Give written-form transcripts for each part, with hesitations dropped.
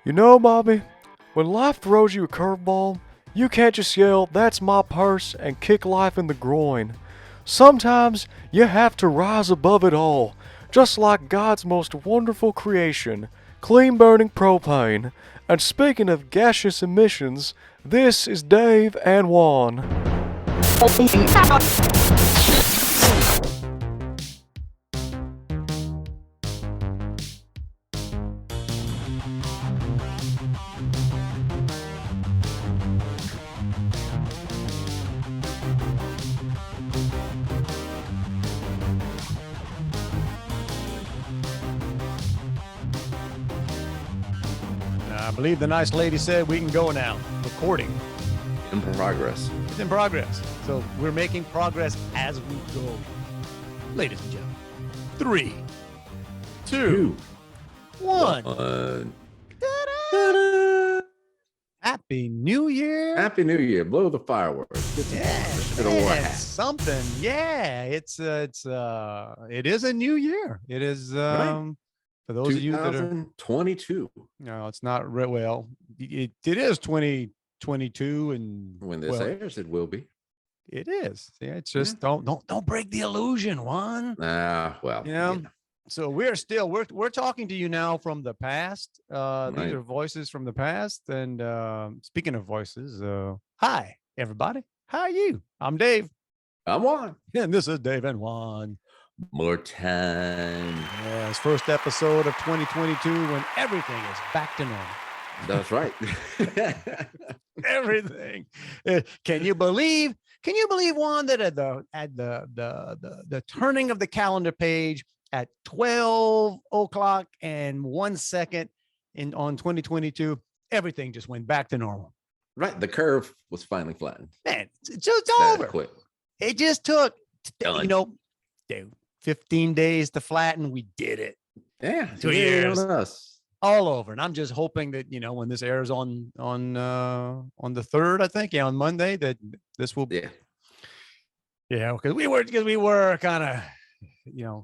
You know, Bobby, when life throws you a curveball, you can't just yell, "That's my purse," and kick life in the groin. Sometimes you have to rise above it all, just like God's most wonderful creation, clean burning propane. And speaking of gaseous emissions, this is Dave and Juan. I believe the nice lady said we can go now. Recording. In progress. It's in progress. So we're making progress as we go. Ladies and gentlemen, 3, 2, 1. Ta-da! Happy New Year. Happy New Year. Blow the fireworks. It's something. Yeah, it is a new year. It is Right. For those of you that are 2022. no, it's not well. It is 2022, and When this airs, it will be. it is. Yeah, it's just don't break the illusion, Juan. Well, Yeah. So we're talking to you now from the past. These are voices from the past. And speaking of voices, hi everybody. How are you? I'm Dave. I'm Juan. And this is Dave and Juan. More time. Yeah, it's first episode of 2022 when everything is back to normal. That's right. Everything. Can you believe, Juan, that at the turning of the calendar page at 12 o'clock and 1 second on 2022, everything just went back to normal. Right. The curve was finally flattened. Man, it's just over. Quick. It just took, Done. 15 days to flatten. We did it. Yeah. 2 years. On us. All over. And I'm just hoping that, when this airs on the 3rd, I think, on Monday, that this will be. Yeah. Because we were kind of,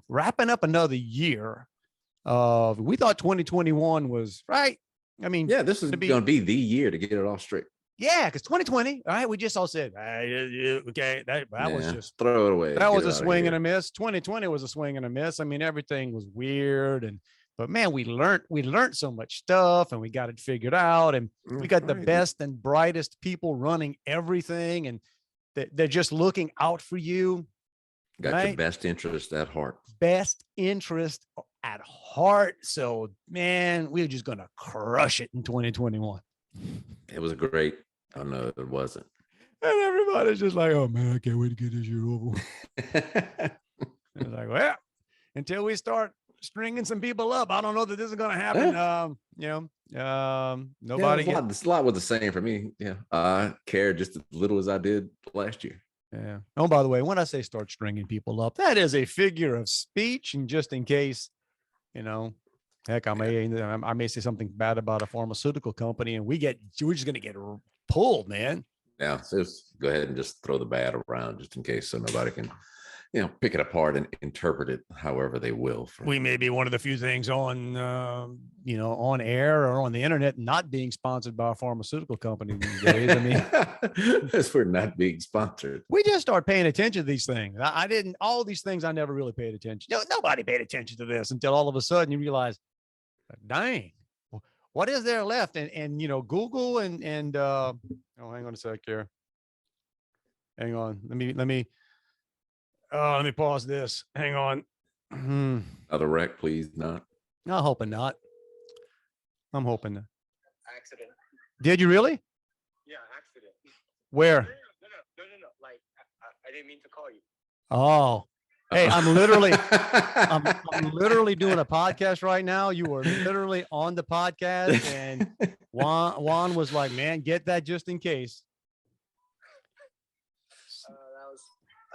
wrapping up another year of, we thought 2021 was right. I mean, this is going to be the year to get it all straight. Yeah, because 2020, all right, we just all said, okay, that was just throw it away. That was a swing and a miss. 2020 was a swing and a miss. I mean, everything was weird, but man, we learned so much stuff, and we got it figured out, and we got the best and brightest people running everything, and they're just looking out for you. Got your best interest at heart. Best interest at heart. So, man, we're just gonna crush it in 2021. It was great. Oh no, it wasn't. And everybody's just like, "Oh man, I can't wait to get this year over." It's like, well, until we start stringing some people up, I don't know that this is going to happen. Nobody. This lot was the same for me. Yeah, I cared just as little as I did last year. Yeah. Oh, by the way, when I say start stringing people up, that is a figure of speech, and just in case, heck, I may say something bad about a pharmaceutical company, and we're just going to get pulled, man. Yeah, so just go ahead and just throw the bad around just in case, so nobody can, pick it apart and interpret it however they will. We may be one of the few things on, on air or on the internet not being sponsored by a pharmaceutical company these days. I mean, as we're not being sponsored, we just start paying attention to these things. All these things I never really paid attention. Nobody paid attention to this until all of a sudden you realize, dang, what is there left? And Google and hang on a sec here. Hang on. Let me pause this. Hang on. Another wreck, please not. I'm hoping not. Accident. Did you really? Yeah, accident. Where? No. Like, I didn't mean to call you. Oh, hey, I'm literally doing a podcast right now. You are literally on the podcast, and Juan was like, "Man, get that just in case."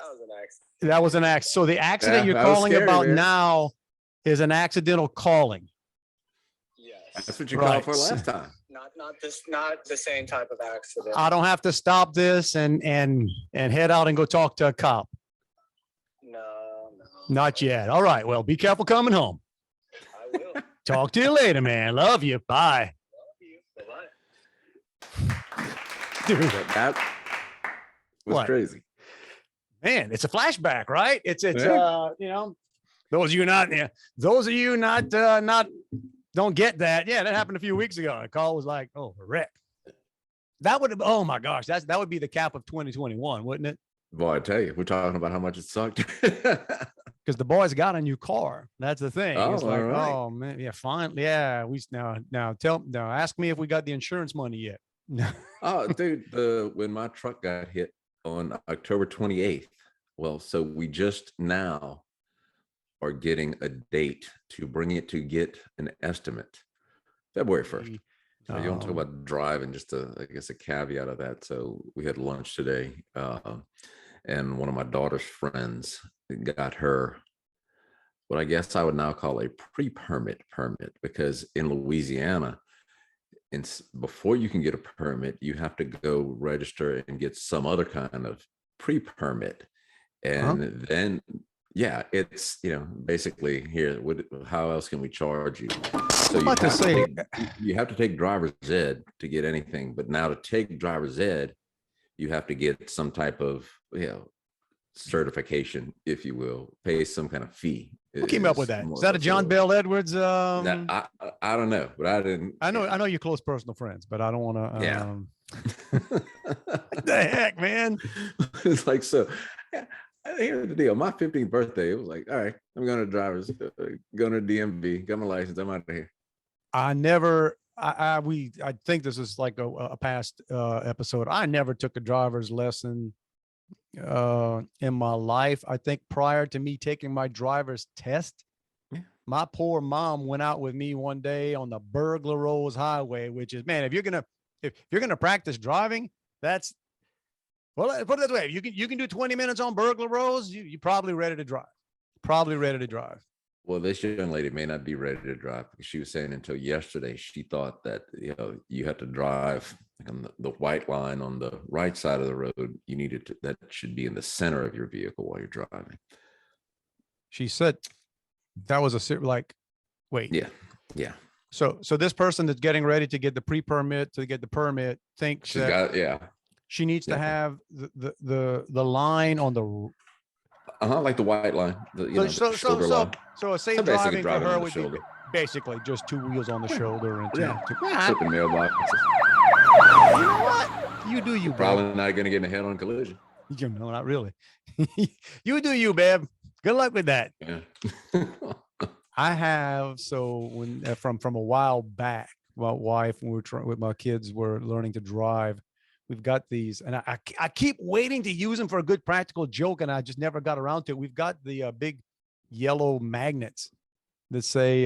That was an accident. That was an accident. So the accident you're calling about now is an accidental calling. Yes. That's what you called for last time. Not the same type of accident. I don't have to stop this and head out and go talk to a cop. No. Not yet. All right. Well, be careful coming home. I will. Talk to you later, man. Love you. Bye. Love you. Dude, That was what? crazy. Man, it's a flashback, right? It's Yeah. you know, those of you not don't get that. Yeah, that happened a few weeks ago. A call was like, oh, a wreck. That would have, oh my gosh, that would be the cap of 2021, wouldn't it? Boy, I tell you, we're talking about how much it sucked. Because the boys got a new car. That's the thing. Oh, It's like, all right. oh man, yeah, fine. Yeah, we now ask me if we got the insurance money yet. Oh, dude, when my truck got hit on October 28th, well, so we just now are getting a date to bring it to get an estimate. February 1st. So you want to talk about driving, just I guess a caveat of that. So we had lunch today, and one of my daughter's friends got her what I guess I would now call a pre-permit permit, because in Louisiana, before you can get a permit, you have to go register and get some other kind of pre-permit. And then, yeah, it's, basically here, how else can we charge you? So you have to take driver's ed to get anything. But now to take driver's ed, you have to get some type of, certification, if you will, pay some kind of fee. Who came up with that? Is that a John Bell Edwards? I don't know, but I didn't. I know you're close personal friends, but I don't want to. Yeah. What the heck, man? It's like, so here's the deal. My 15th birthday, it was like, all right, I'm going to going to DMV, got my license, I'm out of here. I think this is like a past episode. I never took a driver's lesson in my life. I think prior to me taking my driver's test, my poor mom went out with me one day on the Burglar Rose Highway, which is, man, if you're gonna practice driving, that's, well, put it this way, you can do 20 minutes on Burglar Rose, you're probably ready to drive. Well, this young lady may not be ready to drive, because she was saying until yesterday she thought that you had to drive like on the white line on the right side of the road. You needed to, that should be in the center of your vehicle while you're driving. She said that was wait. Yeah. So this person that's getting ready to get the pre-permit to get the permit thinks she needs to have the line on the like the white line. Line. So a safe driving for her would be basically just two wheels on the shoulder and flipping mailboxes. You know what? You do you, probably babe. Not going to get in a head-on collision. No, not really. You do you, babe. Good luck with that. Yeah. I have, when from a while back, my wife, when we were with my kids were learning to drive, we've got these, and I keep waiting to use them for a good practical joke, and I just never got around to it. We've got the big yellow magnets that say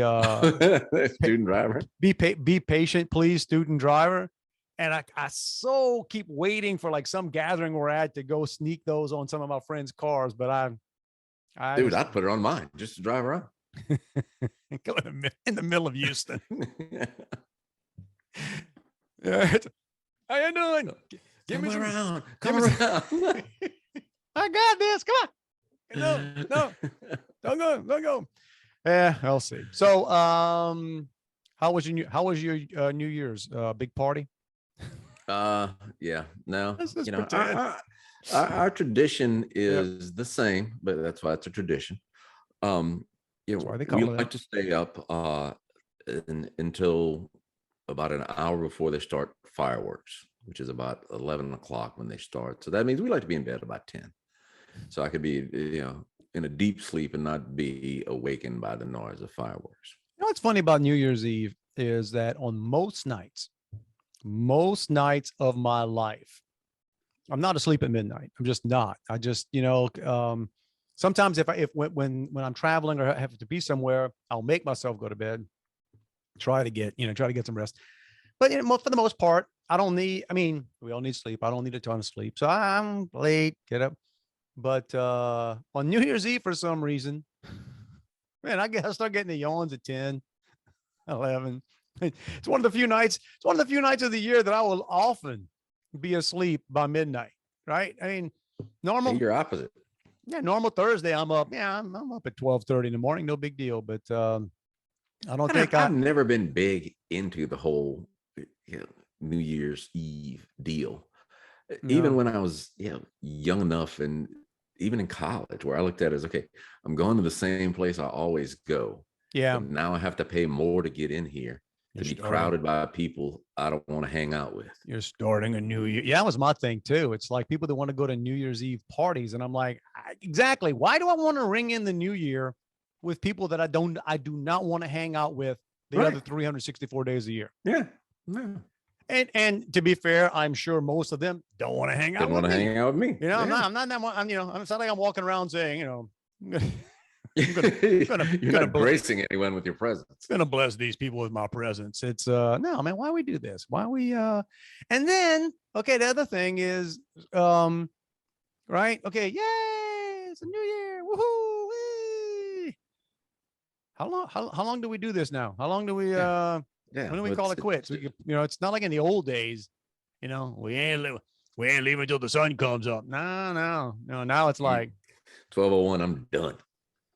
student driver. Be patient, please, student driver. And I so keep waiting for like some gathering we're at to go sneak those on some of my friends' cars. But I'd put it on mine just to drive around. Go in the middle of Houston. Yeah. How you doing? Come around. I got this. Come on. No. Don't go. Yeah, I'll see. So, how was your New Year's big party? Yeah, no, our tradition is the same, but that's why it's a tradition. We like to stay up until about an hour before they start fireworks, which is about 11 o'clock when they start. So that means we like to be in bed about 10. So I could be, in a deep sleep and not be awakened by the noise of fireworks. What's funny about New Year's Eve is that on most nights of my life, I'm not asleep at midnight. I'm just not. I just, sometimes when I'm traveling or have to be somewhere, I'll make myself go to bed, try to get some rest. But for the most part, we all need sleep. I don't need a ton of sleep. So I'm late, get up. But on New Year's Eve, for some reason, man, I guess I start getting the yawns at 10, 11. It's one of the few nights of the year that I will often be asleep by midnight, right? I mean, normal. You're opposite. Yeah, normal Thursday, I'm up. Yeah, I'm up at 12:30 in the morning, no big deal. But I've never been big into the whole New Year's Eve deal. Even No. when I was, young enough, and even in college, where I looked at it as, okay, I'm going to the same place I always go, Yeah. but now I have to pay more to get in here, You're to be starting. crowded by people I don't want to hang out with. You're starting a new year. Yeah, that was my thing too. It's like people that want to go to New Year's Eve parties, and I'm like, exactly. Why do I want to ring in the new year with people that I do not want to hang out with the Right. other 364 days a year? Yeah. No. And to be fair, I'm sure most of them don't want to hang out Didn't with want to me. hang out with me. You know, I'm not that one. It's not like I'm walking around saying, I'm You're gonna not gracing anyone with your presence. gonna bless these people with my presence. It's no, man, why we do this? Why we and then okay, the other thing is right, okay, yay, it's a new year, woohoo, wee. How long do we do this now? How long do we Yeah. when do we call it quits? It's not like in the old days, we ain't leaving until the sun comes up. No, now it's like 12:01, I'm done.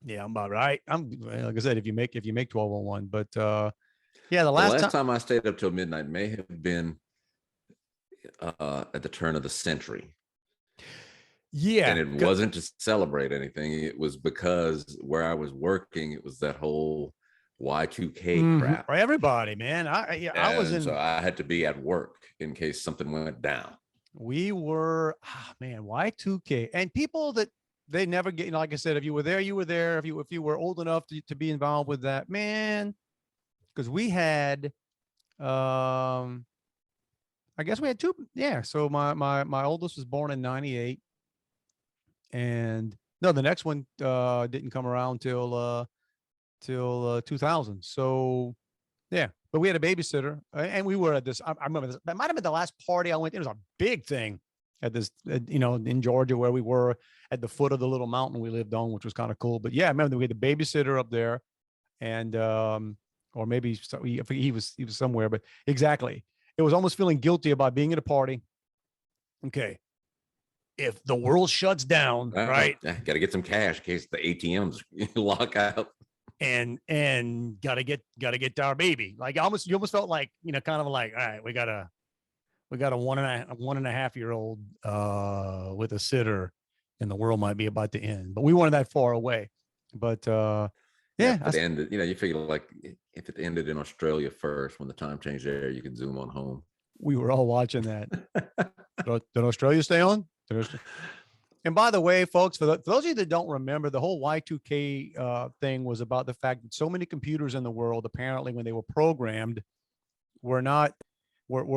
yeah, I'm about right. Like I said, if you make 12:01, but yeah, the The last last time. time I stayed up till midnight may have been at the turn of the century. Yeah. And it wasn't to celebrate anything. It was because where I was working, it was that whole Y2K crap. For everybody, man. I was in. So I had to be at work in case something went down. We were, man, Y2K, and people that they never get. Like I said, if you were there, you were there. If you were old enough to be involved with that, man, because we had, I guess we had two. Yeah. So my oldest was born in '98, and no, the next one didn't come around till 2000. So yeah, but we had a babysitter, and we were at this. I remember this. That might have been the last party I went to. It was a big thing at this, in Georgia, where we were at the foot of the little mountain we lived on, which was kind of cool. But yeah, I remember we had the babysitter up there, and or maybe he was somewhere, but exactly, it was almost feeling guilty about being at a party. Okay, if the world shuts down, right? Got to get some cash in case the ATMs lock out. And gotta get to our baby. Like you almost felt like, kind of like, all right, we got a 1.5-year-old with a sitter, and the world might be about to end. But we weren't that far away. But yeah, it ended. You figure like if it ended in Australia first, when the time changed there, you could zoom on home. We were all watching that. Did Australia stay on? And by the way, folks, for those of you that don't remember, the whole Y2K thing was about the fact that so many computers in the world, apparently, when they were programmed, were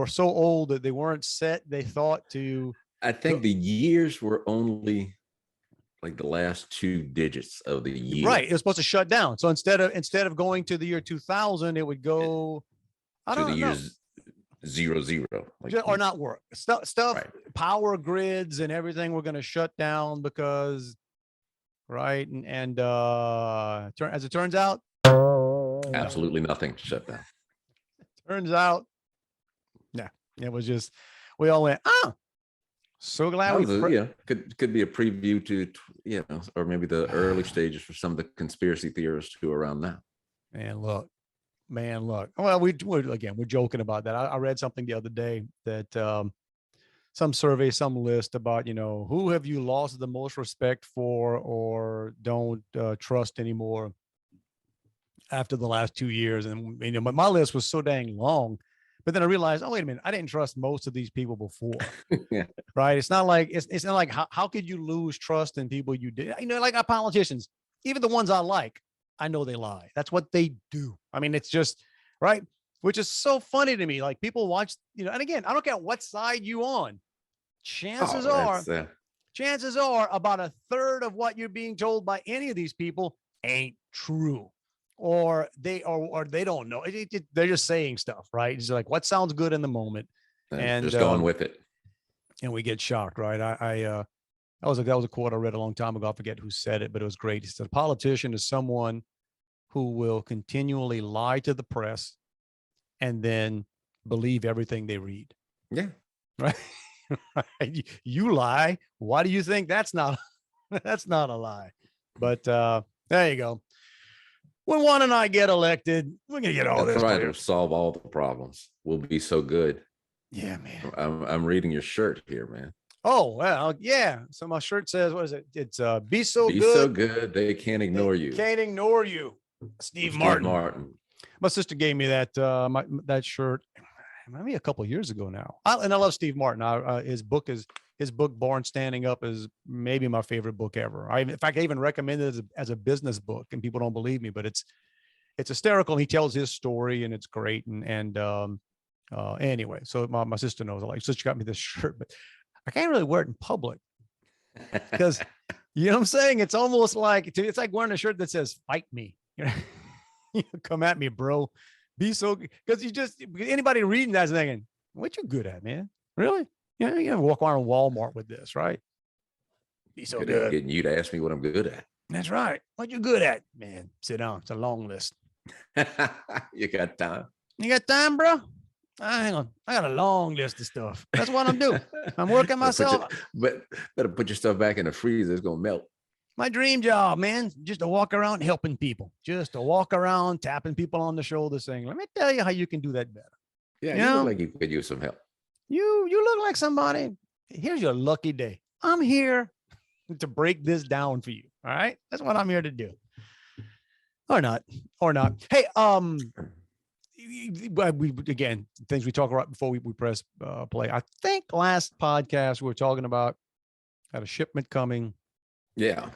so old that they weren't set. They thought to. I think the years were only like the last two digits of the year. Right. It was supposed to shut down. So instead of going to the year 2000, it would go to the years 00, or not work. Stuff, right. Power grids and everything were going to shut down because, right, and as it turns out, absolutely nothing shut down. Turns out, yeah, it was just we all went, so glad could be a preview to or maybe the early stages for some of the conspiracy theorists who are around now. Man, look. Well, we're joking about that. I read something the other day that some survey, some list about, who have you lost the most respect for or don't trust anymore after the last 2 years. And, my list was so dang long. But then I realized, oh, wait a minute, I didn't trust most of these people before. Yeah. Right. It's not like how could you lose trust in people you did? Like our politicians, even the ones I like, I know they lie. That's what they do. I mean, it's just right, which is so funny to me. Like people watch, and again, I don't care what side you on. Chances are about a third of what you're being told by any of these people ain't true, or they don't know. They're just saying stuff, right? It's like what sounds good in the moment, and just going with it, and we get shocked, right? That was a quote I read a long time ago. I forget who said it, but it was great. He said, "A politician is someone who will continually lie to the press and then believe everything they read." Yeah. Right. You lie. Why do you think that's not a lie? But there you go. When Juan and I get elected, we're gonna get all this. Try to solve all the problems. We'll be so good. Yeah, man. I'm reading your shirt here, man. Oh, well, yeah. So my shirt says, what is it? It's be so Be good. so good they can't ignore you. Can't ignore you. Steve Martin. My sister gave me that that shirt maybe a couple of years ago now. And I love Steve Martin. His book Born Standing Up is maybe my favorite book ever. In fact, I even recommend it as a business book, and people don't believe me, but it's hysterical. And he tells his story, and it's great. Anyway, so my sister knows. Sister got me this shirt, but I can't really wear it in public because you know what I'm saying. It's almost like it's like wearing a shirt that says "Fight me." You come at me, bro. Be so, because anybody reading that's thinking, what you good at, man? Really? Yeah, you gotta walk around Walmart with this, right? Be so good. Getting you to ask me what I'm good at. That's right. What you good at, man? Sit down. It's a long list. You got time? You got time, bro? Hang on. I got a long list of stuff. That's what I'm doing. I'm working myself. But better put your stuff back in the freezer. It's gonna melt. My dream job, man, just to walk around helping people, just to walk around tapping people on the shoulder saying, let me tell you how you can do that better. Yeah, you look like you could use some help. You look like somebody. Here's your lucky day. I'm here to break this down for you. All right. That's what I'm here to do. Or not. Hey, again, things we talk about before we press play. I think last podcast we were talking about had a shipment coming. Yeah.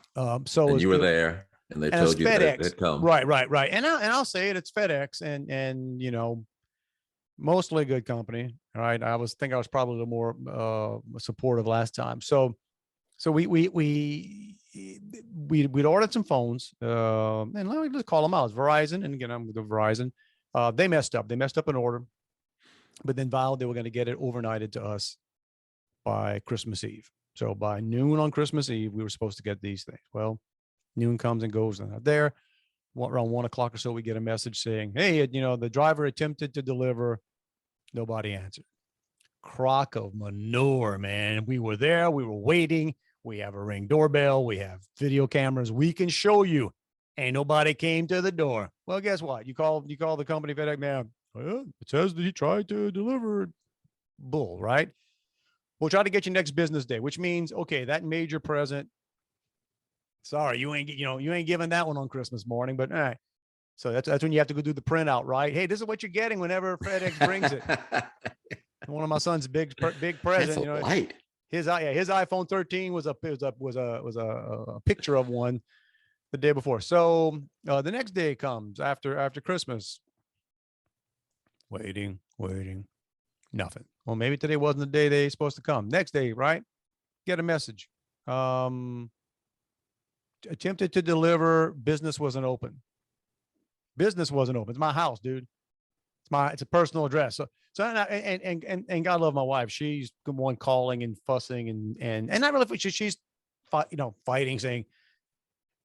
So you were there, and they told you that it come. Right. And I'll say it. It's FedEx, and mostly a good company. Right. I was probably a little more supportive last time. So we'd ordered some phones, and let me just call them out. It's Verizon, and again, I'm with the Verizon. They messed up. They messed up an order, but then vowed they were going to get it overnighted to us by Christmas Eve. So by noon on Christmas Eve, we were supposed to get these things. Well, noon comes and goes, and they're not there. Around 1 o'clock or so, we get a message saying, hey, the driver attempted to deliver. Nobody answered. Crock of manure, man. We were there. We were waiting. We have a Ring doorbell. We have video cameras. We can show you. Ain't nobody came to the door. Well, guess what? You call the company FedEx, man. Well, it says that he tried to deliver. Bull, right? We'll try to get you next business day, which means, okay, that major present. Sorry, you ain't giving that one on Christmas morning, but all right. So that's when you have to go do the printout, right? Hey, this is what you're getting whenever FedEx brings it. One of my son's big present. That's light. His iPhone 13 was a picture of one the day before. So the next day comes after Christmas. Waiting. Nothing. Well, maybe today wasn't the day they're supposed to come. Next day, right? Get a message. Attempted to deliver. Business wasn't open. It's my house, dude. It's a personal address. So and God love my wife. She's the one calling and fussing and not really. She's fighting, saying,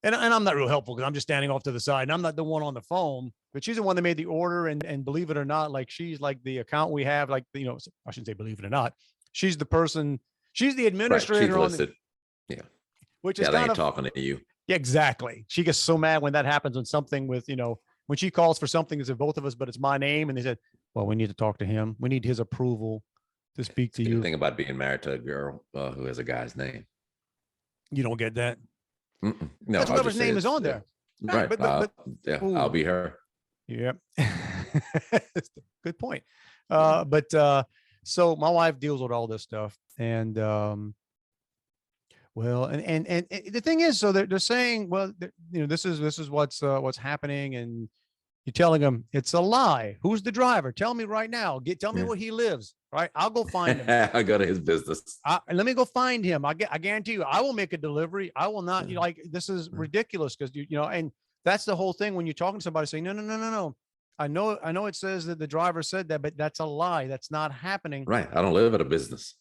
and I'm not real helpful because I'm just standing off to the side and I'm not the one on the phone. But she's the one that made the order, and believe it or not, like she's like the account we have, like I shouldn't say believe it or not. She's the person. She's the administrator on the, yeah. Which is they kind ain't of talking to you. Yeah, exactly. She gets so mad when that happens when something with when she calls for something that's of both of us, but it's my name, and they said, "Well, we need to talk to him. We need his approval to speak to you." The thing about being married to a girl who has a guy's name. You don't get that. No, that's whoever's name is on there. Right. But I'll be her. Yeah. Good point. So my wife deals with all this stuff, and the thing is, so they're saying, well, this is what's happening, and you're telling them it's a lie. Who's the driver? Tell me right now. Tell me where he lives. Right, I'll go find him. I go to his business. Let me go find him. I guarantee you, I will make a delivery. I will not. This is ridiculous because and that's the whole thing when you're talking to somebody saying, no. I know it says that the driver said that, but that's a lie. That's not happening. Right. I don't live at a business.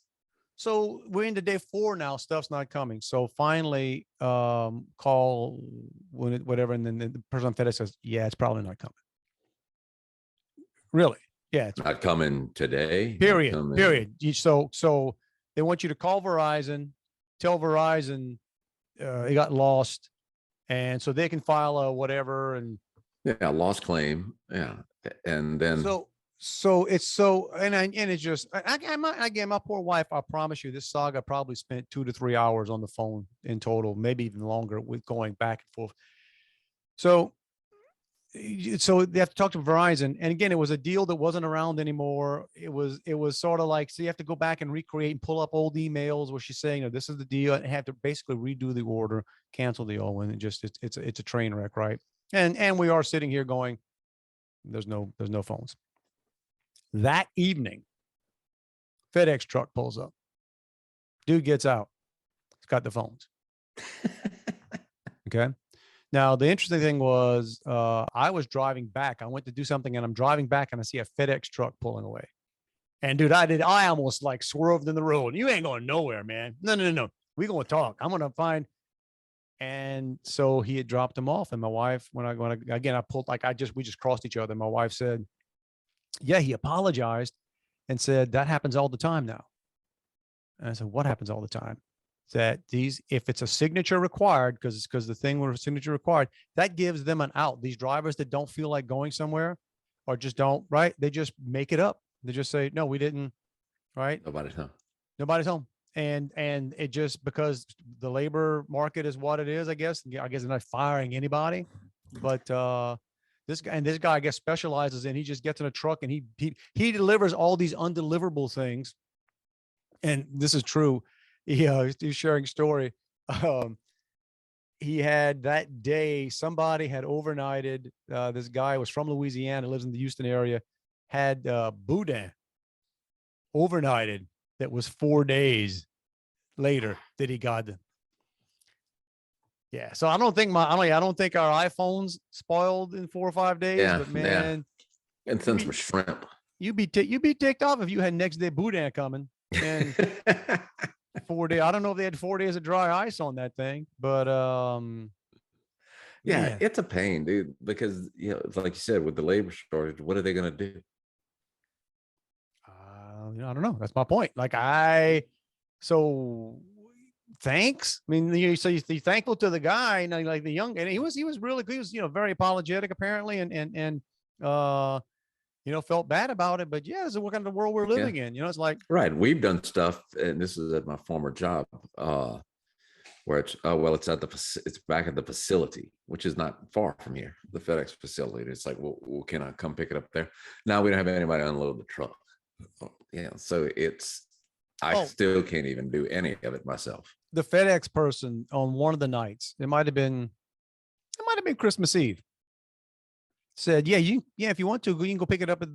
So we're into day 4 now. Stuff's not coming. So finally, call whatever, and then the person on FedEx says, "Yeah, it's probably not coming." Really? Yeah, it's not coming today. Period. So they want you to call Verizon, tell Verizon it got lost, and so they can file a whatever and lost claim. Yeah, and then So it's so, and it's just, again, my poor wife, I promise you, this saga probably spent 2 to 3 hours on the phone in total, maybe even longer, with going back and forth. So they have to talk to Verizon. And again, it was a deal that wasn't around anymore. It was sort of like, so you have to go back and recreate and pull up old emails where she's saying, this is the deal, and have to basically redo the order, cancel the old one. And just, it's a train wreck. Right. And we are sitting here going, there's no phones. That evening, FedEx truck pulls up. Dude gets out. He's got the phones. Okay. Now, the interesting thing was, I was driving back. I went to do something, and I'm driving back, and I see a FedEx truck pulling away. And dude, I almost like swerved in the road. You ain't going nowhere, man. No. We gonna talk. I'm gonna find. And so he had dropped him off, and my wife, when I pulled, like we just crossed each other. My wife said, yeah, he apologized and said that happens all the time now. And I said, what happens all the time? That if it's a signature required, because the thing with a signature required, that gives them an out. These drivers that don't feel like going somewhere or just don't, right? They just make it up. They just say, no, we didn't, right? Nobody's home. And it just, because the labor market is what it is, I guess they're not firing anybody, but, this guy, I guess, specializes in, he just gets in a truck and he delivers all these undeliverable things. And this is true. He's sharing a story. He had that day, somebody had overnighted. This guy was from Louisiana, lives in the Houston area, had boudin overnighted. That was 4 days later that he got them. Yeah. So I don't think our iPhones spoiled in 4 or 5 days, but man, and send some shrimp. You'd be ticked off if you had next day boudin coming and 4 days. I don't know if they had 4 days of dry ice on that thing, but yeah, it's a pain, dude, because it's like you said, with the labor shortage, what are they going to do? I don't know. That's my point. So thanks. I mean, you're thankful to the guy, like the young, and he was really, very apologetic apparently. And felt bad about it, but yeah, this is what kind of world we're living in. It's like, right. We've done stuff, and this is at my former job, where it's back at the facility, which is not far from here, the FedEx facility. It's like, well, can I come pick it up there? Now we don't have anybody unload the truck. Yeah, so I still can't even do any of it myself. The FedEx person on one of the nights, it might have been Christmas Eve, said, if you want to, you can go pick it up at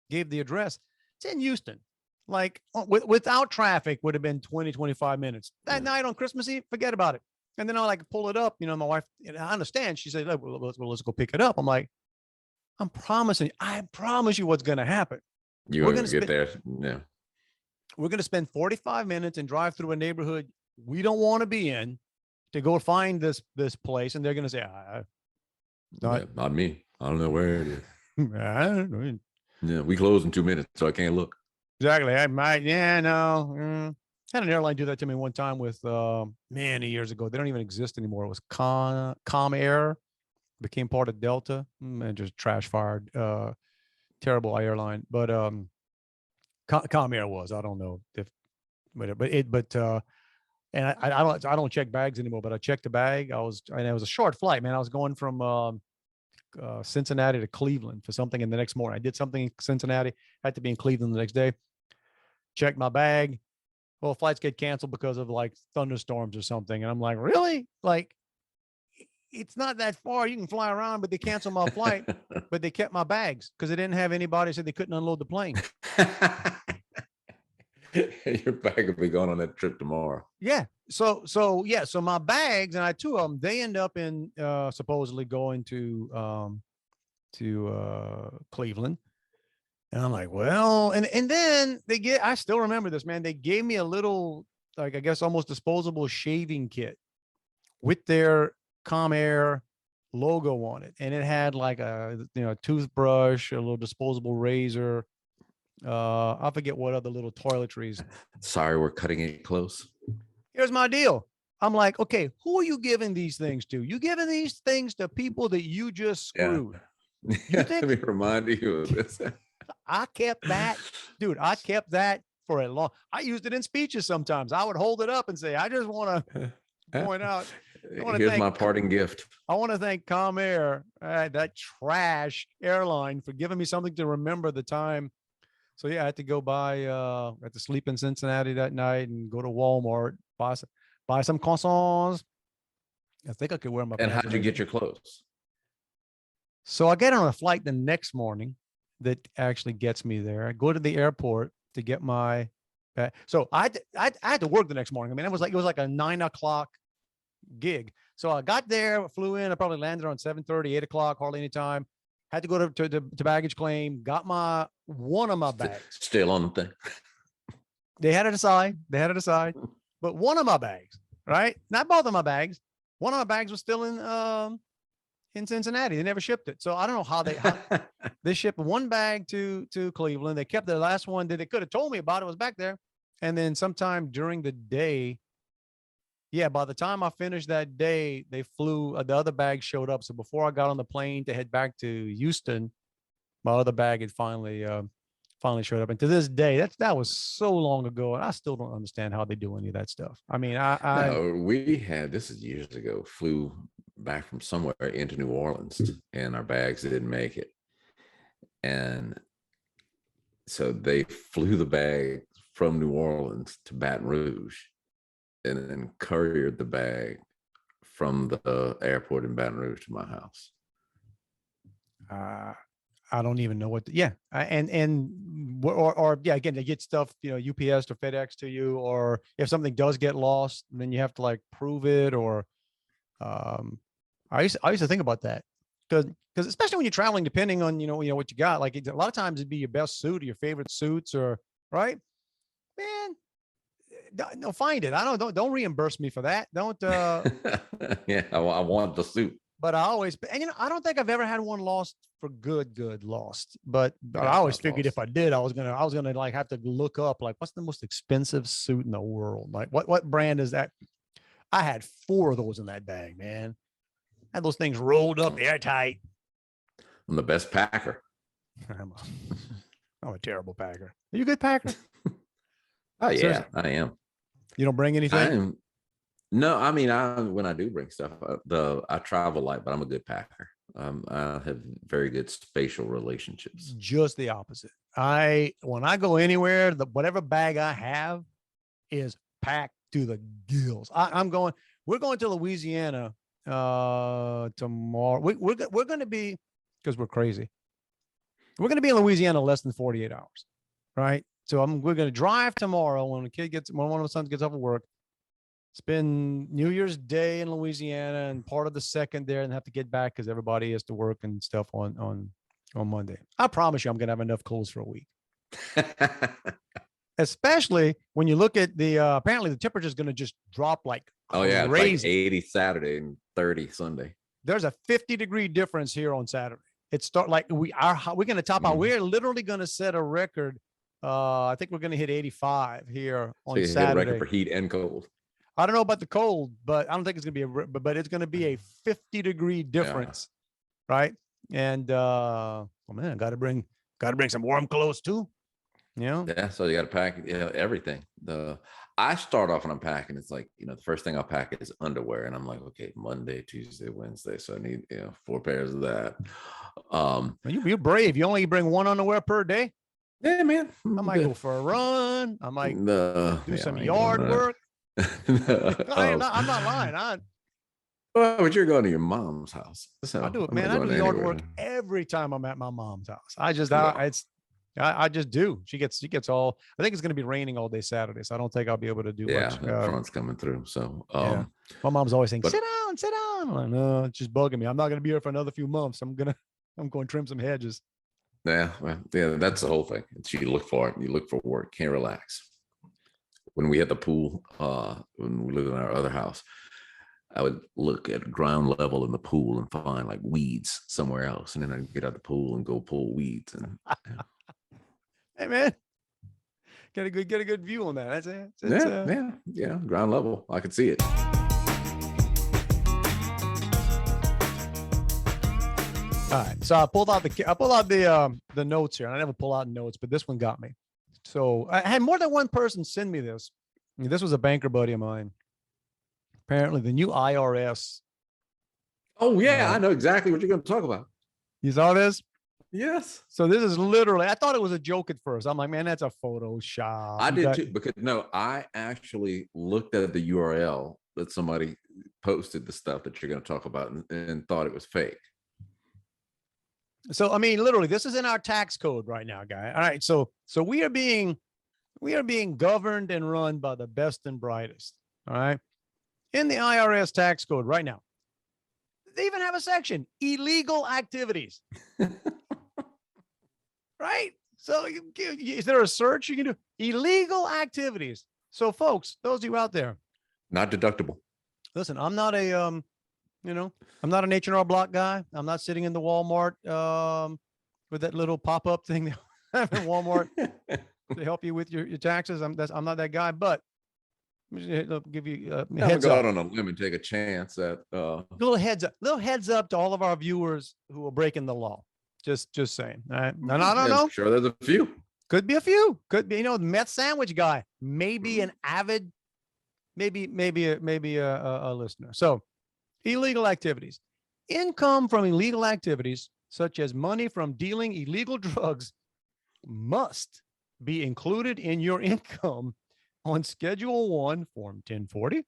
gave the address. It's in Houston. Like without traffic would have been 20, 25 minutes. That night on Christmas Eve, forget about it. And then I pull it up, my wife, and I understand. She said, let's go pick it up. I'm like, I promise you what's going to happen. We're going to get there. Yeah. We're going to spend 45 minutes and drive through a neighborhood we don't want to be in to go find this place. And they're going to say, not me. I don't know where it is. I don't know. Yeah, we close in 2 minutes, so I can't look. Exactly. I might. Yeah, no. Had an airline do that to me one time with many years ago. They don't even exist anymore. It was Comair, became part of Delta, and just trash fired. Terrible airline, but Comair was. I don't know if, and I don't check bags anymore. But I checked the bag. It was a short flight, man. I was going from Cincinnati to Cleveland for something, and the next morning I did something in Cincinnati. Had to be in Cleveland the next day. Checked my bag. Well, flights get canceled because of thunderstorms or something, and I'm like, really? It's not that far. You can fly around, but they canceled my flight. But they kept my bags because they didn't have anybody, said they couldn't unload the plane. Your bag will be going on that trip tomorrow. Yeah. So my bags, and I had 2 of them, they end up in supposedly going to Cleveland. And I'm like, well, and then I still remember this, man. They gave me a little, I guess almost disposable shaving kit with their Comair logo on it, and it had a toothbrush, a little disposable razor. I forget what other little toiletries. Sorry, we're cutting it close. Here's my deal. I'm like, okay, who are you giving these things to? You giving these things to people that you just screwed? Yeah. Let me remind you of this. I kept that, dude. I kept that for a long. I used it in speeches sometimes. I would hold it up and say, "I just want to point out. Here's my parting gift. I want to thank Comair, that trash airline, for giving me something to remember the time." So yeah, I had to go buy. I had to sleep in Cincinnati that night and go to Walmart, buy some croissants. I think I could wear my. And pants how'd you get your clothes? So I get on a flight the next morning that actually gets me there. I go to the airport to get my bag. So I had to work the next morning. I mean, it was like a 9 o'clock gig. So I got there, flew in. I probably landed on 7:30, 8 o'clock, hardly any time. Had to go to baggage claim. Got one of my bags. Still on the thing. They had it aside. But one of my bags, right? Not both of my bags. One of my bags was still in Cincinnati. They never shipped it. So I don't know how they shipped one bag to Cleveland. They kept the last one that they could have told me about. It was back there. And then sometime during the day, by the time I finished that day, they flew, the other bag showed up. So before I got on the plane to head back to Houston, my other bag had finally showed up. And to this day, that was so long ago, and I still don't understand how they do any of that stuff. I mean, we had, this is years ago, flew back from somewhere into New Orleans, and our bags didn't make it. And so they flew the bag from New Orleans to Baton Rouge and then couriered the bag from the airport in Baton Rouge to my house. I don't even know what. Again, they get stuff, UPS or FedEx to you, or if something does get lost, then you have to like prove it. Or I used to think about that because especially when you're traveling, depending on what you got. Like a lot of times it'd be your best suit or your favorite suits, or right, man. No, find it. Don't reimburse me for that. Don't. Yeah, I want the suit. But I always, and I don't think I've ever had one lost for good lost. But I always figured if I did, I was gonna like have to look up like what's the most expensive suit in the world. Like what brand is that? I had 4 of those in that bag, man. I had those things rolled up airtight. I'm the best packer. I'm a terrible packer. Are you a good packer? Oh yeah, Seriously? I am. You don't bring anything? No, I mean, when I do bring stuff, I travel light, but I'm a good packer. I have very good spatial relationships. Just the opposite. When I go anywhere, whatever bag I have is packed to the gills. We're going to Louisiana tomorrow. We're going to be, because we're crazy. We're going to be in Louisiana less than 48 hours, right? So we're going to drive tomorrow when one of my sons gets off of work. Spend New Year's Day in Louisiana and part of the second there, and have to get back because everybody has to work and stuff on Monday. I promise you, I'm going to have enough clothes for a week. Especially when you look at the apparently the temperature is going to just drop like crazy. It's like 80 Saturday and 30 Sunday. There's a 50-degree difference here on Saturday. It start like we're going to top out. We're literally going to set a record. I think we're going to hit 85 here on Saturday. Hit a record for heat and cold. I don't know about the cold, but I don't think it's going to be but it's going to be a 50-degree difference, right? And man, got to bring some warm clothes too. Yeah, so you got to pack everything. I start off when I'm packing, it's like, the first thing I'll pack is underwear, and I'm like, okay, Monday, Tuesday, Wednesday, so I need 4 pairs of that. You're brave. You only bring 1 underwear per day. Yeah, man. I might go for a run. I might do some yard work. I'm not lying. But you're going to your mom's house. So I do it, man. I do yard work every time I'm at my mom's house. I just do. She gets all. I think it's going to be raining all day Saturday, so I don't think I'll be able to do much. Yeah, front's coming through. So my mom's always saying, "Sit down." I'm like, no, it's just bugging me. I'm not going to be here for another few months. I'm going to trim some hedges. Yeah, that's the whole thing. You look for it. You look for work. Can't relax. When we had the pool, when we lived in our other house, I would look at ground level in the pool and find like weeds somewhere else, and then I'd get out the pool and go pull weeds. And hey, man, get a good view on that. Yeah, ground level. I could see it. All right. So I pulled out the notes here. I never pull out notes, but this one got me. So I had more than one person send me this. This was a banker buddy of mine. Apparently, the new IRS. Oh yeah, I know exactly what you're going to talk about. You saw this? Yes. So this is literally. I thought it was a joke at first. I'm like, man, that's a Photoshop. I did too, because no, I actually looked at the URL that somebody posted the stuff that you're going to talk about and thought it was fake. So I mean, literally, this is in our tax code right now, guy. All right, so we are being governed and run by the best and brightest. All right, in the IRS tax code right now, they even have a section: illegal activities. Right. So is there a search you can do? Illegal activities. So folks, those of you out there, not deductible. Listen, I'm not a I'm not an H&R Block guy. I'm not sitting in the Walmart with that little pop-up thing they have in Walmart to help you with your taxes. I'm not that guy, but give you a heads go up. out on a limb and take a chance at little heads up to all of our viewers who are breaking the law. Just saying. All right. No, I don't know. Sure, there's a few. Could be a few. Could be, the meth sandwich guy. Maybe an avid, maybe a listener. So, illegal activities. Income from illegal activities, such as money from dealing illegal drugs, must be included in your income on Schedule 1, Form 1040,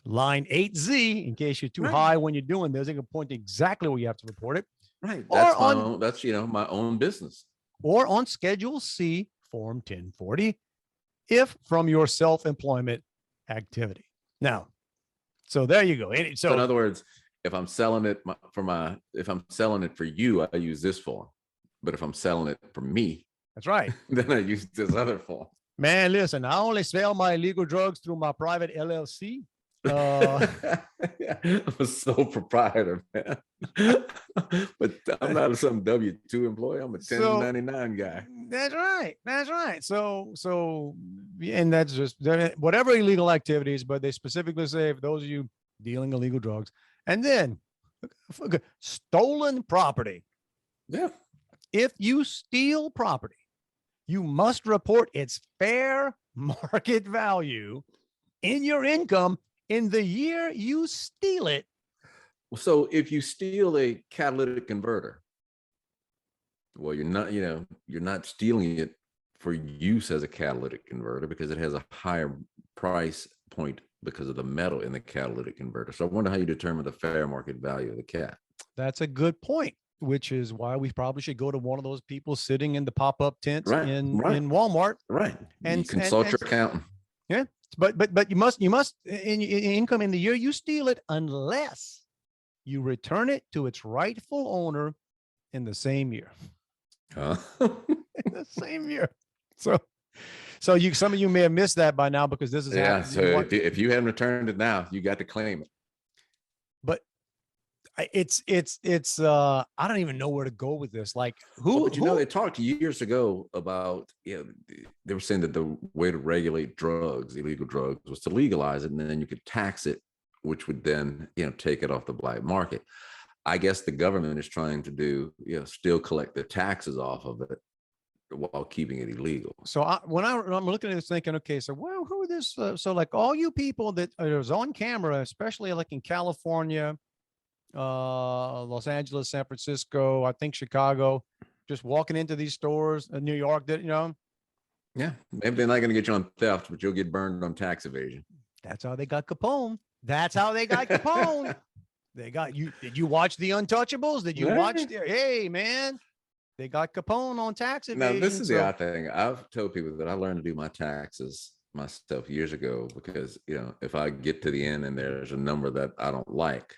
line 8Z, in case you're too high when you're doing this. They can point to exactly where you have to report it. Right. That's my own business. Or on Schedule C, Form 1040, if from your self-employment activity. Now, so there you go. So in other words, if I'm selling it for you, I use this form. But if I'm selling it for me, that's right. Then I use this other form. Man, listen, I only sell my illegal drugs through my private LLC. I'm a sole proprietor, man. But I'm not some W-2 employee. I'm a 1099 guy. That's right. So, and that's just whatever illegal activities, but they specifically say for those of you dealing illegal drugs, and then stolen property. Yeah. If you steal property, you must report its fair market value in your income in the year you steal it. So if you steal a catalytic converter, well, you're not stealing it for use as a catalytic converter because it has a higher price point because of the metal in the catalytic converter. So I wonder how you determine the fair market value of the cat. That's a good point, which is why we probably should go to one of those people sitting in the pop-up tents in Walmart. Right. And consult your accountant. Yeah. But you must in income in the year you steal it, unless you return it to its rightful owner in the same year. In the same year. So some of you may have missed that by now because this is So if you haven't returned it now, you got to claim it. But it's I don't even know where to go with this. Like they talked years ago about they were saying that the way to regulate illegal drugs, was to legalize it, and then you could tax it, which would then take it off the black market. I guess the government is trying to do still collect the taxes off of it while keeping it illegal. So when I'm looking at this thinking, okay, so who are this? So like all you people that are on camera, especially like in California, Los Angeles, San Francisco, I think Chicago, just walking into these stores in New York that, yeah, maybe they're not going to get you on theft, but you'll get burned on tax evasion. That's how they got Capone. They got you. Did you watch The Untouchables? Did you watch? Hey, man, they got Capone on tax evasion. Now, this is the odd thing. I've told people that I learned to do my taxes myself years ago because, if I get to the end and there's a number that I don't like,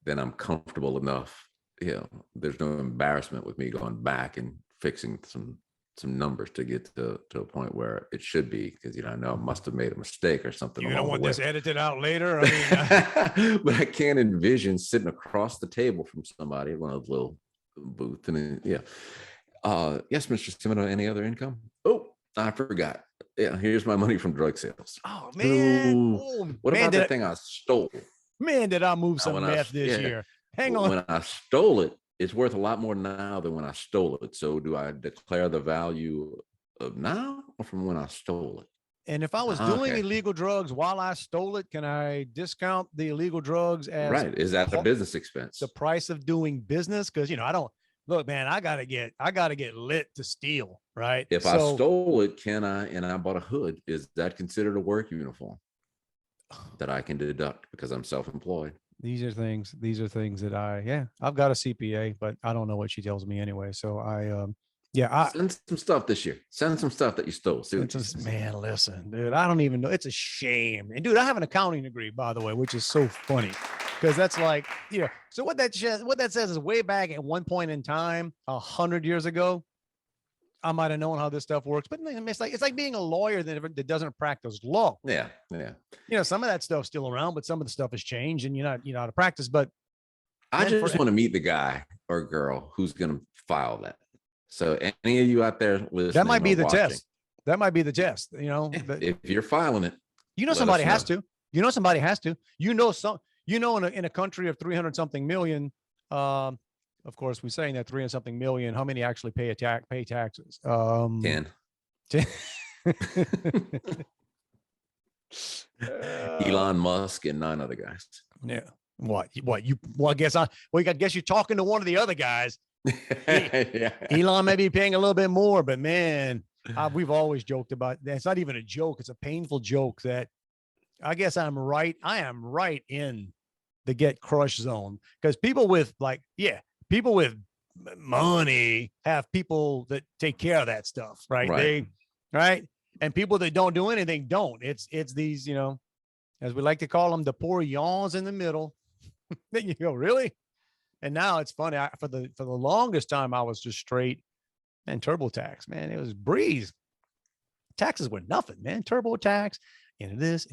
then I'm comfortable enough. There's no embarrassment with me going back and fixing some numbers to get to a point where it should be, because I know I must have made a mistake or something. You don't want this edited out later. But I can't envision sitting across the table from somebody at one of those little booths. And yes, Mr. Semino, any other income? Oh, I forgot. Yeah, here's my money from drug sales. Oh man! What about that thing I stole? Man, did I move some meth this year? Hang on. When I stole it, it's worth a lot more now than when I stole it. So do I declare the value of now or from when I stole it? And if I was doing illegal drugs while I stole it, can I discount the illegal drugs as right? Is that a business expense? The price of doing business? Because I don't look, man. I gotta get lit to steal, right? If I stole it, can I? And I bought a hood. Is that considered a work uniform that I can deduct because I'm self-employed? These are things that I've got a CPA, but I don't know what she tells me anyway. So send some stuff this year. Send some stuff that you stole. Man, listen, dude, I don't even know. It's a shame. And dude, I have an accounting degree, by the way, which is so funny because that's like, so what that says is way back at one point in time, 100 years ago, I might have known how this stuff works, but it's like being a lawyer that doesn't practice law. Yeah. Some of that stuff's still around, but some of the stuff has changed, and you're not how to practice. But I just want to meet the guy or girl who's going to file that. So any of you out there listening, that might be the test. That might be the test. If you're filing it, somebody has to. Somebody has to. In a country of 300 something million. Of course, we're saying that 300 something million. How many actually pay taxes? 10. Elon Musk and 9 other guys. Yeah. What? I guess you're talking to one of the other guys. Yeah. Elon may be paying a little bit more, but man, we've always joked about that. It's not even a joke. It's a painful joke that I guess I'm right. I am right in the get crushed zone because people with money have people that take care of that stuff, right? And people that don't do anything don't. It's these, as we like to call them, the poor yawns in the middle. Then you go, really? And now it's funny. For the longest time, I was just straight and TurboTax, man. It was breeze. Taxes were nothing, man. TurboTax, into this,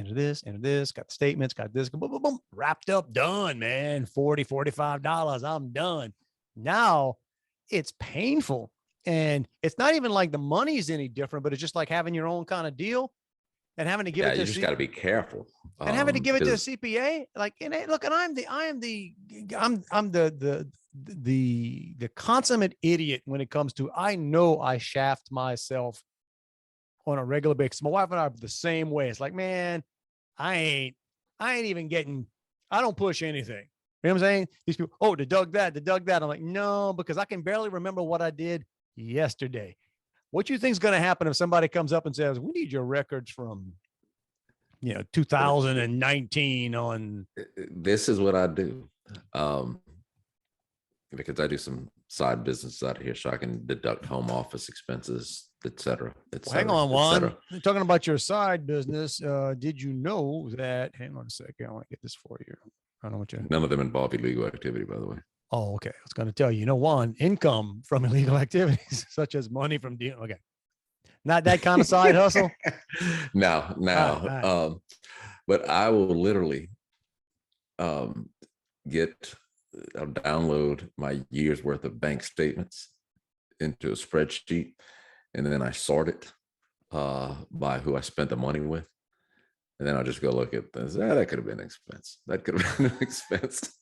got the statements, got this, boom, boom, boom, wrapped up, done, man. $40, $45, I'm done. Now it's painful. And it's not even like the money's any different, but it's just like having your own kind of deal and having to give it to you just got to be careful. And having to give it to a CPA. I'm the consummate idiot when it comes to, I know I shaft myself on a regular basis. My wife and I are the same way. It's like, man, I ain't even getting, I don't push anything. You know what I'm saying? These people, deduct that. I'm like, no, because I can barely remember what I did yesterday. What you think is going to happen if somebody comes up and says, we need your records from, 2019 on. This is what I do. Because I do some side business out here, so I can deduct home office expenses, et cetera. Hang on, Juan. Talking about your side business, did you know that? Hang on a second. I want to get this for you. I don't want you. None of them involve illegal activity, by the way. Oh, okay. I was going to tell you. Juan, income from illegal activities such as money from deal. Okay, not that kind of side hustle. No. Right. But I will literally I'll download my year's worth of bank statements into a spreadsheet, and then I sort it by who I spent the money with. And then I'll just go look at this. That could have been an expense. That could have been an expense.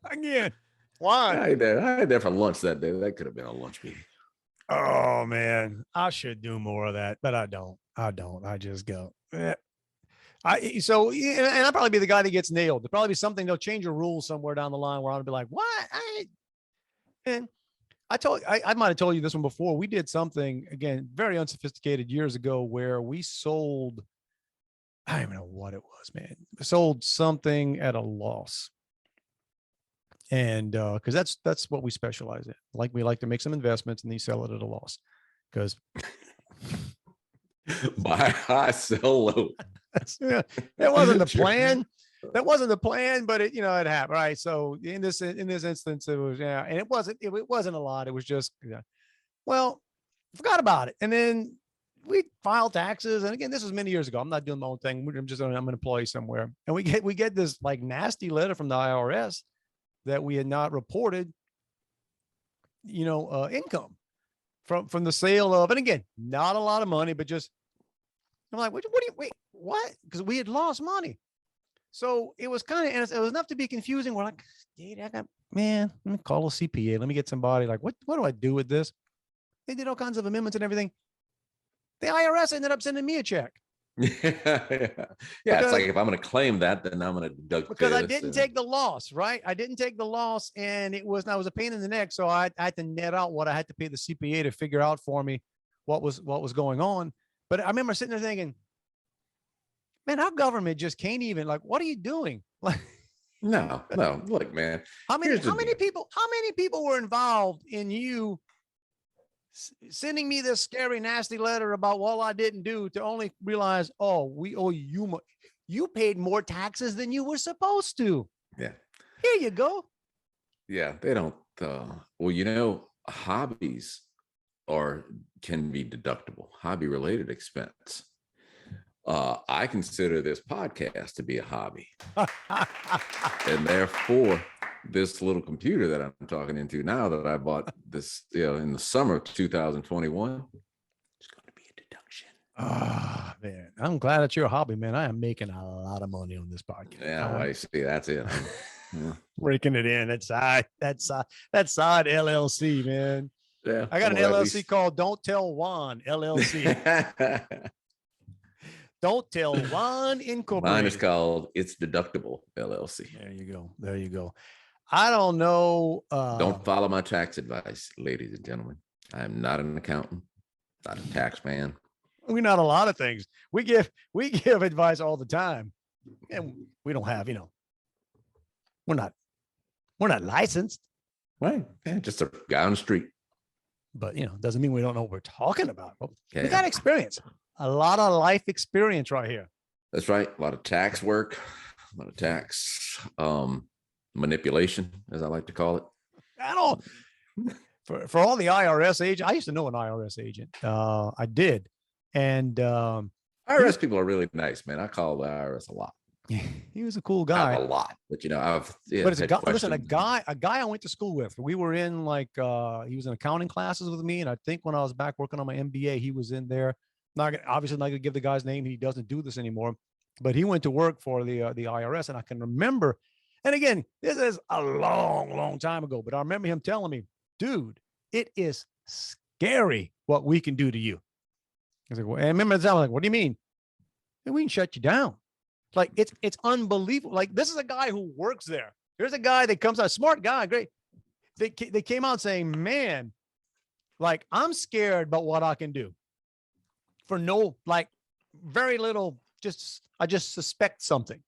Again, why? I ate there for lunch that day. That could have been a lunch meeting. Oh man, I should do more of that, but I don't. I just go. And I'll probably be the guy that gets nailed. There'll probably be something. They'll change a rule somewhere down the line where I'll be like, "What?" And I might have told you this one before. We did something again, very unsophisticated years ago, where we sold. I don't even know what it was, man. We sold something at a loss. And because that's what we specialize in. Like we like to make some investments and then sell it at a loss. Because buy high, sell low. That wasn't the plan. That wasn't the plan, but it happened. Right. So in this instance, it was, and it wasn't a lot. It was just, forgot about it. And then we filed taxes. And again, this was many years ago. I'm not doing my own thing. I'm an employee somewhere. And we get this like nasty letter from the IRS that we had not reported, income from the sale of, and again, not a lot of money, but just, I'm like, what? Because we had lost money. So it was kind of, and it was enough to be confusing. We're like, dude, let me call a CPA. Let me get somebody like, what do I do with this? They did all kinds of amendments and everything. The IRS ended up sending me a check. Yeah, it's like if I'm going to claim that, then I'm going to deduct because I didn't take the loss, right? I didn't take the loss, and I was a pain in the neck. So I had to net out what I had to pay the CPA to figure out for me what was going on. But I remember sitting there thinking, man, our government just can't even, like, what are you doing? Like, no, look, man. How many people were involved in you sending me this scary, nasty letter about what I didn't do to only realize, oh, we owe you. You paid more taxes than you were supposed to. Yeah. Here you go. Yeah, they don't. Well, hobbies can be deductible. Hobby related expense. I consider this podcast to be a hobby, and therefore, this little computer that I'm talking into now that I bought this, in the summer of 2021, it's going to be a deduction. Ah, man, I'm glad it's your hobby, man. I am making a lot of money on this podcast. Yeah, well, I see. That's it. Raking it in. That's side LLC, man. Yeah, I got an LLC called Don't Tell Juan LLC. Don't Tell Juan Incorporated. Mine is called It's Deductible LLC. There you go. I don't know. Don't follow my tax advice, ladies and gentlemen. I am not an accountant, not a tax man. We're not a lot of things. We give advice all the time, and we don't have, we're not licensed, right? Yeah, just a guy on the street. But doesn't mean we don't know what we're talking about. Yeah. We got experience, a lot of life experience right here. That's right. A lot of tax work, a lot of tax manipulation, as I like to call it. I don't. For all the IRS agents, I used to know an IRS agent. I did, and IRS people are really nice, man. I call the IRS a lot. He was a cool guy. Not a lot, but I've. Yeah, but it's a guy. Listen, a guy I went to school with. We were in he was in accounting classes with me, and I think when I was back working on my MBA, he was in there. Obviously not gonna give the guy's name. He doesn't do this anymore, but he went to work for the IRS, and I can remember. And again, this is a long, long time ago, but I remember him telling me, "Dude, it is scary what we can do to you." I was like, well, I remember at the time, I'm like, "What do you mean? We can shut you down." Like it's unbelievable. Like, this is a guy who works there. Here's a guy that comes out, smart guy, great. They came out saying, man, like, I'm scared about what I can do for very little. I just suspect something.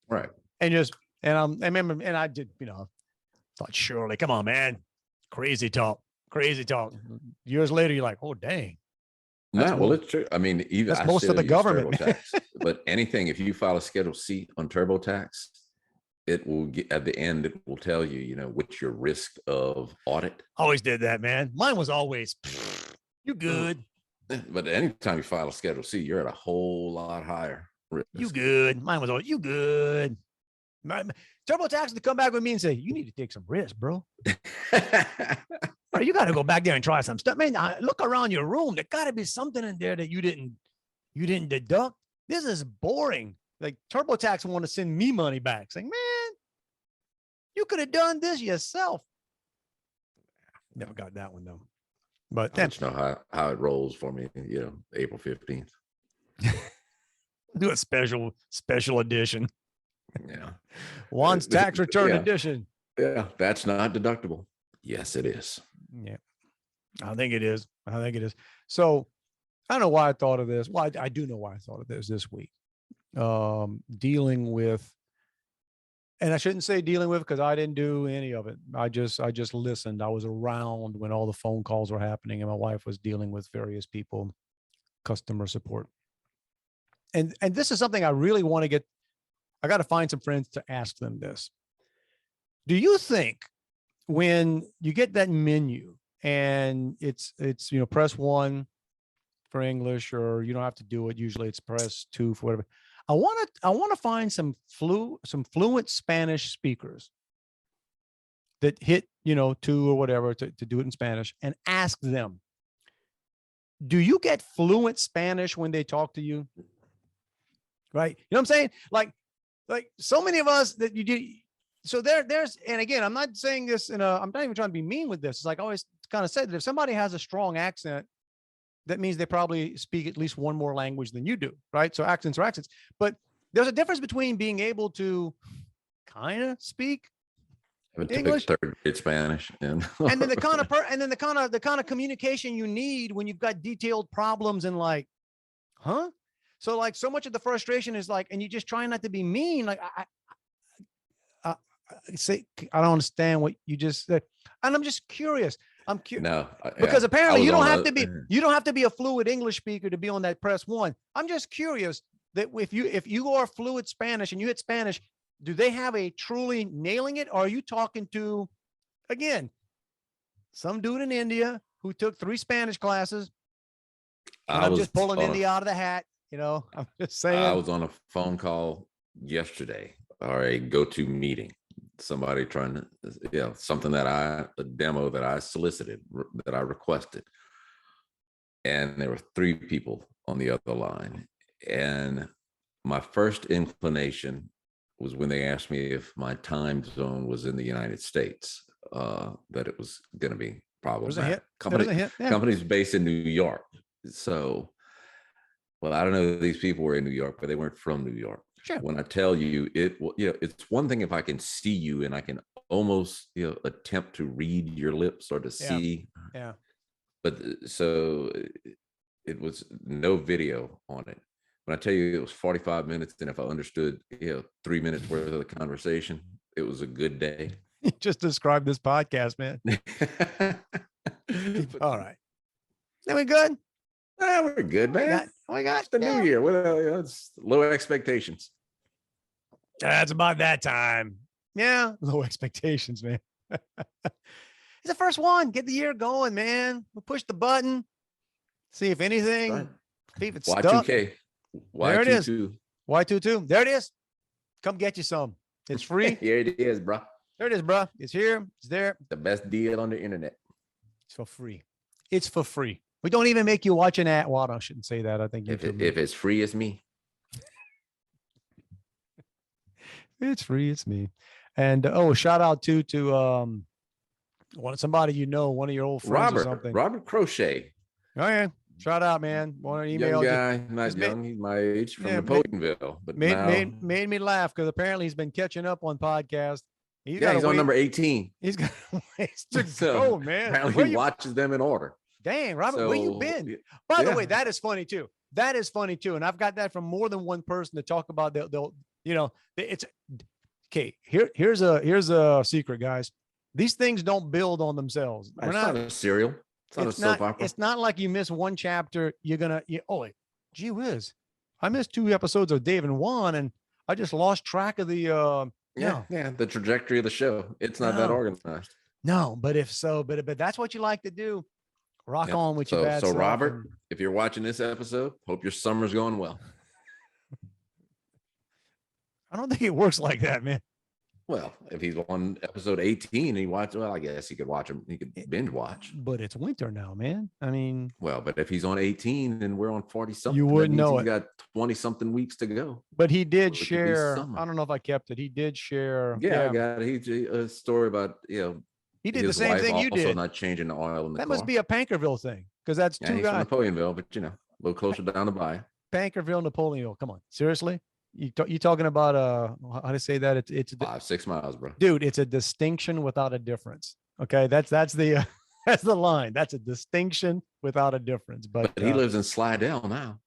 Right. I remember, and I did, thought, surely, come on, man. Crazy talk. Years later, you're like, oh, dang. Well, it's true. I mean, even that's most of the government. But anything, if you file a Schedule C on TurboTax, it will get at the end. It will tell you, what's your risk of audit. Always did that, man. Mine was always, you good. But anytime you file a Schedule C, you're at a whole lot higher risk. You good. Mine was always, you good. TurboTax to come back with me and say, you need to take some risks, bro. Bro, you got to go back there and try some stuff. Man, look around your room. There got to be something in there that you didn't deduct. This is boring. Like, TurboTax want to send me money back, saying, man, you could have done this yourself. Never got that one though. But I just know how it rolls for me. April 15th. Do a special edition. Yeah. Juan's tax return edition. Yeah, that's not deductible. Yes, it is. Yeah, I think it is. So I don't know why I thought of this. Well, I do know why I thought of this week. Dealing with, and I shouldn't say dealing with because I didn't do any of it. I just listened. I was around when all the phone calls were happening, and my wife was dealing with various people, customer support. And this is something I really want to get. I got to find some friends to ask them this. Do you think when you get that menu and it's press 1 for English, or you don't have to do it, usually it's press 2 for whatever. I want to find some fluent Spanish speakers that hit 2 or whatever to do it in Spanish, and ask them, do you get fluent Spanish when they talk to you? Right? You know what I'm saying? Like, like so many of us that you did. So there's, and again, I'm not saying this I'm not even trying to be mean with this. It's like I always kind of said that if somebody has a strong accent, that means they probably speak at least one more language than you do, right? So accents are accents, but there's a difference between being able to kind of speak English, third grade Spanish, and then the kind of the kind of communication you need when you've got detailed problems and like, huh? So like so much of the frustration is like, and you just try not to be mean. Like I say, I don't understand what you just said, and I'm just curious. I'm curious. No, because apparently you don't have to be a fluid English speaker to be on that press one. I'm just curious that if you are fluid Spanish and you hit Spanish, do they have a truly nailing it? Or are you talking to, again, some dude in India who took 3 Spanish classes? And I'm just pulling India out of the hat. You know, I'm just saying. I was on a phone call yesterday or a go-to meeting. Somebody trying to, something a demo that I solicited, that I requested. And there were 3 people on the other line. And my first inclination was when they asked me if my time zone was in the United States, that it was going to be problematic. Company's based in New York. So, well, I don't know if these people were in New York, but they weren't from New York. Sure. When I tell you it's one thing if I can see you and I can almost attempt to read your lips or to see. Yeah. But so it was no video on it. When I tell you it was 45 minutes, and if I understood 3 minutes worth of the conversation, it was a good day. You just described this podcast, man. All right. Are we good? We're good, man. We got the new year. Well, it's low expectations. That's about that time. Yeah, low expectations, man. It's the first one. Get the year going, man. We'll push the button. See if anything. Right. See if it's Y2K. Stuck. There it is. Y22. There it is. Come get you some. It's free. Here it is, bro. There it is, bro. It's here. It's there. The best deal on the internet. It's for free. It's for free. We don't even make you watch an ad. Well, I shouldn't say that. I think if it's free, it's me. It's free. It's me. And shout out to somebody one of your old friends or something. Robert Crochet. Oh yeah. Shout out, man. Want to email young guy, not young. He's my age, from Napoleonville. But made me laugh because apparently he's been catching up on podcasts. He's on number 18. He's got ways to go, man. Apparently he watches them in order. Dang, Robert, where you been? By the way, that is funny too. That is funny too. And I've got that from more than one person to talk about. It's okay. Here's a secret, guys. These things don't build on themselves. It's not a serial. It's not a soap opera. It's not like you miss one chapter. Gee whiz. I missed 2 episodes of Dave and Juan, and I just lost track of the the trajectory of the show. It's not that organized. No, but if so, but that's what you like to do. Rock on with your bad stuff. So Robert, and if you're watching this episode, hope your summer's going well. I don't think it works like that, man. Well, if he's on episode 18 and he watched, I guess he could watch him. He could binge watch. But it's winter now, man. I mean, but if he's on 18 and we're on 40 something, you wouldn't know he's got 20 something weeks to go. But he did share. I don't know if I kept it. He did share. Yeah. I got it. He a story about he did the same thing you did. Also not changing the oil in the car. That must be a Pankerville thing because that's 2 he's guys. From Napoleonville, but a little closer down the bay. Pankerville, Napoleonville. Come on, seriously. You talking about how to say that? It's 5-6 miles, bro. Dude, it's a distinction without a difference. Okay, that's the that's the line. That's a distinction without a difference. But he lives in Slidell now.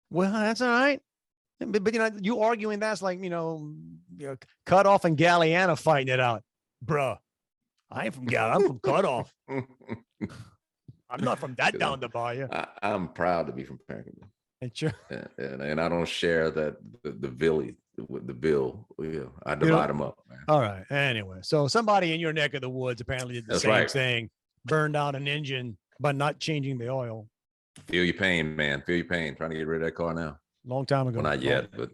Well, that's all right. But you arguing that's like Cut Off and Galliana fighting it out, bruh. I ain't from I'm from Cut Off. I'm not from that down the bayou. I'm proud to be from Pankerville. And I don't share that the bill. I divide them up, man. All right. Anyway, so somebody in your neck of the woods apparently did the same thing, burned out an engine, but not changing the oil. Feel your pain, man. Feel your pain. Trying to get rid of that car now. Long time ago. Well, not yet, but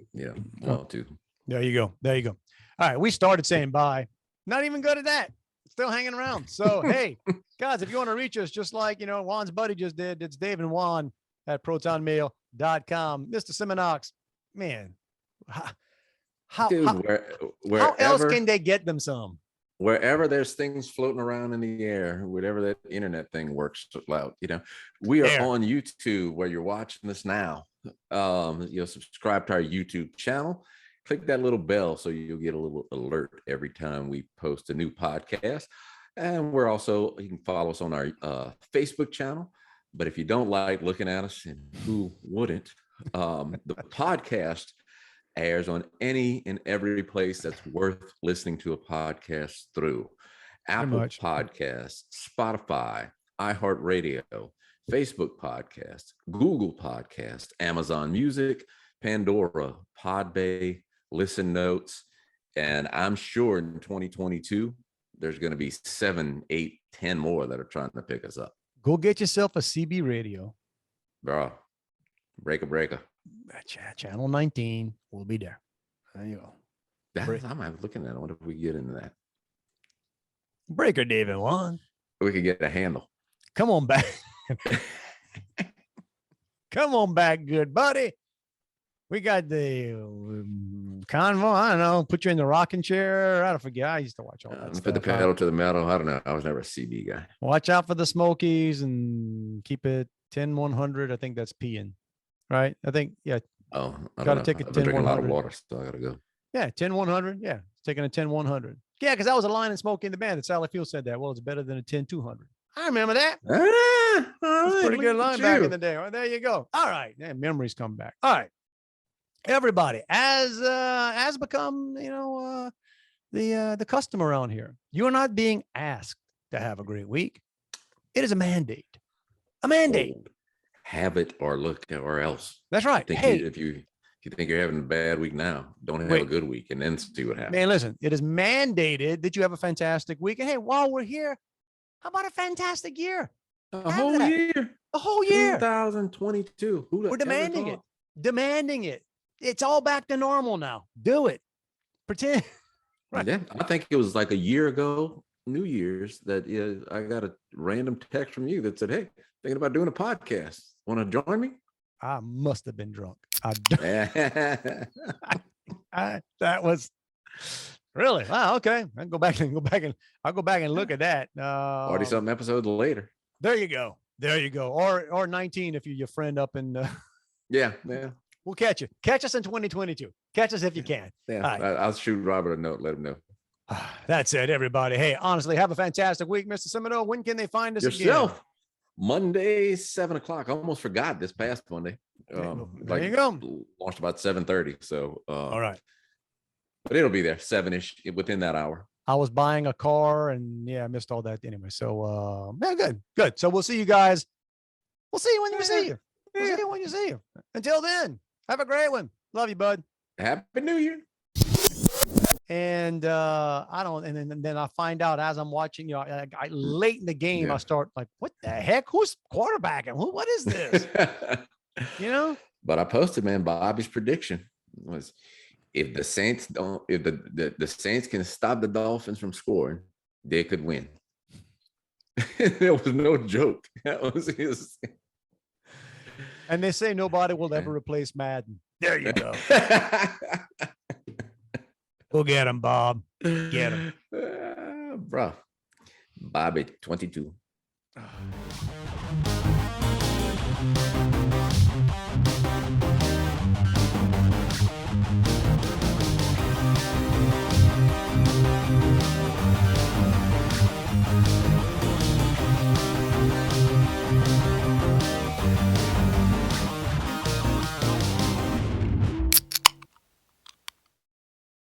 want to. There you go. There you go. All right. We started saying bye. Not even good at that. Still hanging around. So, hey, guys, if you want to reach us, just like, Juan's buddy just did, it's Dave and Juan at protonmail.com. Mr. Simonox, man, How, Dude, how, how else wherever can they get them some? wherever there's things floating around in the air, whatever that internet thing works out, we are There. on YouTube where you're watching this now. Subscribe to our YouTube channel. Click that little bell so you'll get a little alert every time we post a new podcast. And you can follow us on our Facebook channel. But if you don't like looking at us, and who wouldn't, the podcast airs on any and every place that's worth listening to a podcast through. Apple Podcasts, Spotify, iHeartRadio, Facebook Podcasts, Google Podcasts, Amazon Music, Pandora, Podbay, Listen Notes. And I'm sure in 2022, there's going to be 7, 8, 10 more that are trying to pick us up. Go get yourself a CB radio. Bro, breaker. Channel 19 will be there. There you go. I'm looking at it. I wonder if we get into that. Breaker David Juan. We could get a handle. Come on back. Come on back, good buddy. We got the convo. I don't know. Put you in the rocking chair. I don't forget. I used to watch all that stuff. Put the pedal to the metal. I don't know. I was never a CB guy. Watch out for the Smokies and keep it 10-100. I think that's peeing. Right? I think, yeah. Oh, I got to take a 10-100. I've been drinking a lot of water, so I got to go. Yeah, 10-100. Yeah, taking a 10-100. Yeah, because that was a line in Smokey in the Band that Sally Field said that. Well, it's better than a 10-200. I remember that. That's pretty good line back in the day. Well, there you go. All right. Yeah, memories come back. All right. Everybody, as become, the custom around here, you are not being asked to have a great week. It is a mandate. A mandate. Have it or look or else. That's right. If you think you're having a bad week now, don't have a good week and then see what happens. Man, listen, it is mandated that you have a fantastic week. And hey, while we're here, how about a fantastic year? A whole year. A whole year. 2022. We're demanding it. Demanding it. It's all back to normal now. Do it. Pretend. Right. Yeah, I think it was like a year ago, New Year's, that I got a random text from you that said, "Hey, thinking about doing a podcast. Want to join me?" I must have been drunk. That was really wow. Okay, I'll go back and look at that. 40-something episodes later. There you go. Or 19 if you're your friend up in. Yeah. We'll catch you. Catch us in 2022. Catch us if you can. Yeah, right. I'll shoot Robert a note. Let him know. That's it, everybody. Hey, honestly, have a fantastic week, Mr. Semino. When can they find us again? Monday, 7:00. I almost forgot this past Monday. There you go. Launched about 7:30. So, all right. But it'll be there 7-ish within that hour. I was buying a car and I missed all that anyway. So, good. So we'll see you guys. We'll see you when we see you. We'll see you when you see you. Until then, have a great one. Love you, bud. Happy New Year. And then I find out as I'm watching, I late in the game, I start like, what the heck? Who's quarterbacking? What is this? But I posted, man, Bobby's prediction was if the Saints if the Saints can stop the Dolphins from scoring, they could win. There was no joke. That was his. And they say nobody will ever replace Madden. There you go. Go get him, Bob. Get him. Bro. Bobby, 22.